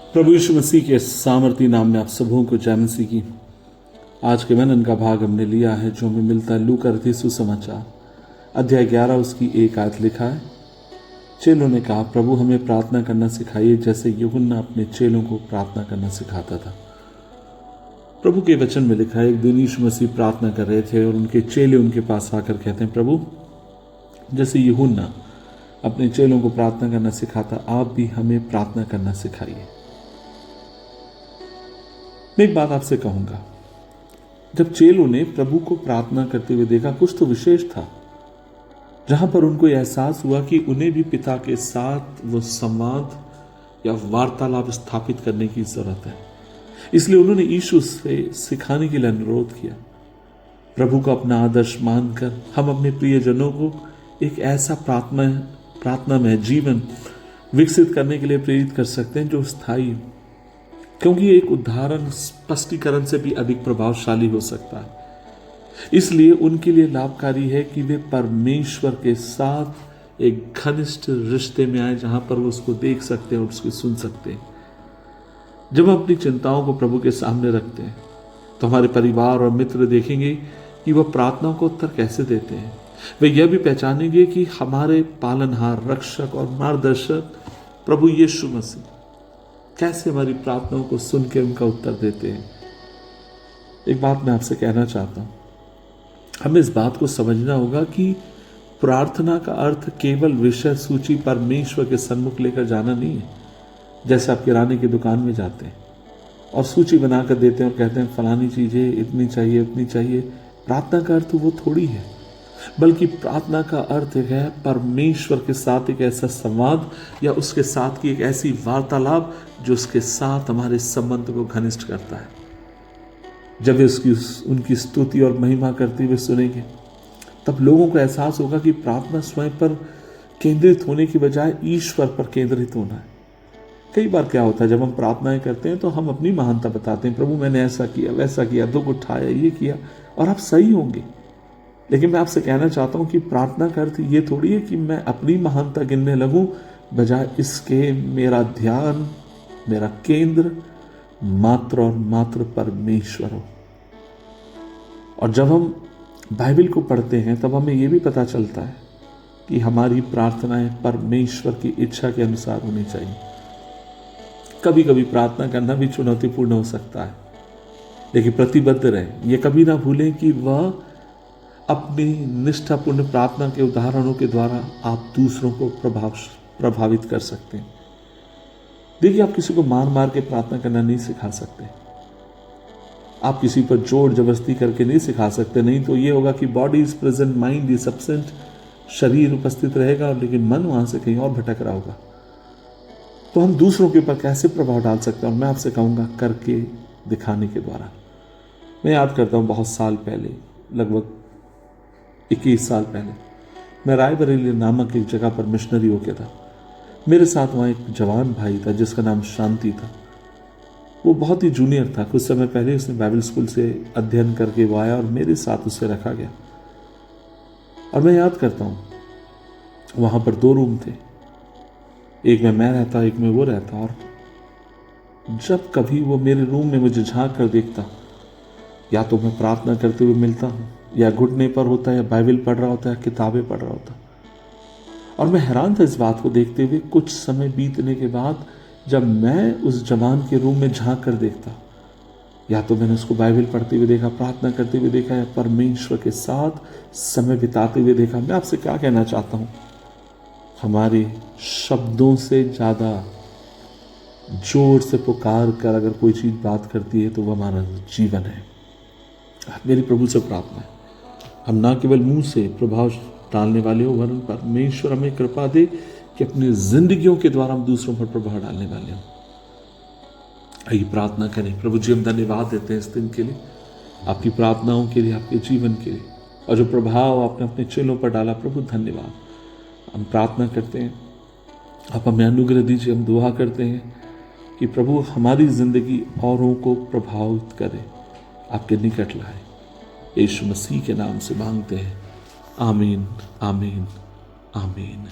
प्रभु यीशु मसीह के सामर्थी नाम में आप सबों को जय मसीह की। आज के मनन का भाग हमने लिया है जो हमें मिलता है लूका रचित सुसमाचार अध्याय 11 उसकी 1 आयत लिखा है। चेलों ने कहा, प्रभु हमें प्रार्थना करना सिखाइए जैसे यूहन्ना अपने चेलों को प्रार्थना करना सिखाता था। प्रभु के वचन में लिखा है, एक दिन यीशु मसीह प्रार्थना कर रहे थे और उनके चेले उनके पास आकर कहते हैं, प्रभु जैसे यूहन्ना अपने चेलों को प्रार्थना करना सिखाता, आप भी हमें प्रार्थना करना सिखाइए। मैं एक बात आपसे कहूंगा, जब चेलों ने प्रभु को प्रार्थना करते हुए देखा, कुछ तो विशेष था जहां पर उनको एहसास हुआ कि उन्हें भी पिता के साथ वो संवाद या वार्तालाप स्थापित करने की जरूरत है। इसलिए उन्होंने यीशु से सिखाने के लिए अनुरोध किया। प्रभु को अपना आदर्श मानकर हम अपने प्रियजनों को एक ऐसा प्रार्थना में जीवन विकसित करने के लिए प्रेरित कर सकते हैं जो स्थायी हो, क्योंकि एक उदाहरण स्पष्टीकरण से भी अधिक प्रभावशाली हो सकता है। इसलिए उनके लिए लाभकारी है कि वे परमेश्वर के साथ एक घनिष्ठ रिश्ते में आए जहां पर वो उसको देख सकते हैं और उसको सुन सकते हैं। जब हम अपनी चिंताओं को प्रभु के सामने रखते हैं तो हमारे परिवार और मित्र देखेंगे कि वह प्रार्थनाओं को उत्तर कैसे देते हैं। वे यह भी पहचानेंगे कि हमारे पालनहार, रक्षक और मार्गदर्शक प्रभु यीशु मसीह कैसे हमारी प्रार्थनाओं को सुन के उनका उत्तर देते हैं। एक बात मैं आपसे कहना चाहता हूं, हमें इस बात को समझना होगा कि प्रार्थना का अर्थ केवल विषय सूची परमेश्वर के सन्मुख लेकर जाना नहीं है। जैसे आप किराने की दुकान में जाते हैं और सूची बनाकर देते हैं और कहते हैं फलानी चीजें इतनी चाहिए उतनी चाहिए। प्रार्थना का अर्थ वो थोड़ी है, बल्कि प्रार्थना का अर्थ है परमेश्वर के साथ एक ऐसा संवाद या उसके साथ की एक ऐसी वार्तालाप जो उसके साथ हमारे संबंध को घनिष्ठ करता है। जब वे उनकी स्तुति और महिमा करते हुए सुनेंगे, तब लोगों को एहसास होगा कि प्रार्थना स्वयं पर केंद्रित होने की बजाय ईश्वर पर केंद्रित होना है। कई बार क्या होता है, जब हम प्रार्थनाएं करते हैं तो हम अपनी महानता बताते हैं, प्रभु मैंने ऐसा किया, वैसा किया, दुख उठाया, ये किया, और आप सही होंगे। लेकिन मैं आपसे कहना चाहता हूं कि प्रार्थना का अर्थ ये थोड़ी है कि मैं अपनी महानता गिनने लगूं, बजाय इसके मेरा ध्यान, मेरा केंद्र मात्र और मात्र परमेश्वर हो। और जब हम बाइबल को पढ़ते हैं तब हमें यह भी पता चलता है कि हमारी प्रार्थनाएं परमेश्वर की इच्छा के अनुसार होनी चाहिए। कभी कभी प्रार्थना करना भी चुनौतीपूर्ण हो सकता है, लेकिन प्रतिबद्ध रहें। यह कभी ना भूलें कि वह अपनी निष्ठापूर्ण प्रार्थना के उदाहरणों के द्वारा आप दूसरों को प्रभावित कर सकते हैं। देखिए, आप किसी को मार मार के प्रार्थना करना नहीं सिखा सकते, आप किसी पर जोर जबरदस्ती करके नहीं सिखा सकते। नहीं तो ये होगा कि body is present, mind is absent, शरीर उपस्थित रहेगा लेकिन मन वहां से कहीं और भटक रहा होगा। तो हम दूसरों के ऊपर कैसे प्रभाव डाल सकते हैं? और मैं आपसे कहूंगा, करके दिखाने के द्वारा। मैं याद करता हूं, बहुत साल पहले, लगभग 21 साल पहले, मैं रायबरेली नामक एक जगह पर मिशनरी होके था। मेरे साथ वहाँ एक जवान भाई था जिसका नाम शांति था। वो बहुत ही जूनियर था। कुछ समय पहले उसने बाइबल स्कूल से अध्ययन करके वो आया और मेरे साथ उसे रखा गया। और मैं याद करता हूँ, वहाँ पर 2 रूम थे, एक में मैं रहता, एक में वो रहता। और जब कभी वो मेरे रूम में मुझे झांक कर देखता, या तो मैं प्रार्थना करते हुए मिलता हूँ, या घुटने पर होता, या बाइबल पढ़ रहा होता, या किताबें पढ़ रहा होता। और मैं हैरान था इस बात को देखते हुए। कुछ समय बीतने के बाद जब मैं उस जवान के रूम में झांक कर देखता, या तो मैंने उसको बाइबल पढ़ते हुए देखा, प्रार्थना करते हुए देखा, या परमेश्वर के साथ समय बिताते हुए देखा। मैं आपसे क्या कहना चाहता हूँ, हमारे शब्दों से ज्यादा जोर से पुकार कर अगर कोई चीज बात करती है तो वह हमारा जीवन है। मेरी प्रभु से प्रार्थना है, हम ना केवल मुंह से प्रभाव डालने वाले हो, वरन परमेश्वर हमें कृपा दे कि अपनी जिंदगियों के द्वारा हम दूसरों पर प्रभाव डालने वाले हो। आइए प्रार्थना करें। प्रभु जी, हम धन्यवाद देते हैं इस दिन के लिए, आपकी प्रार्थनाओं के लिए, आपके जीवन के लिए, और जो प्रभाव आपने अपने चेलों पर डाला, प्रभु धन्यवाद। हम प्रार्थना करते हैं, आप हमें अनुग्रह दीजिए। हम दुआ करते हैं कि प्रभु हमारी जिंदगी औरों को प्रभावित करे, आपके निकट लाए। यीशु मसीह के नाम से मांगते हैं, आमीन, आमीन, आमीन।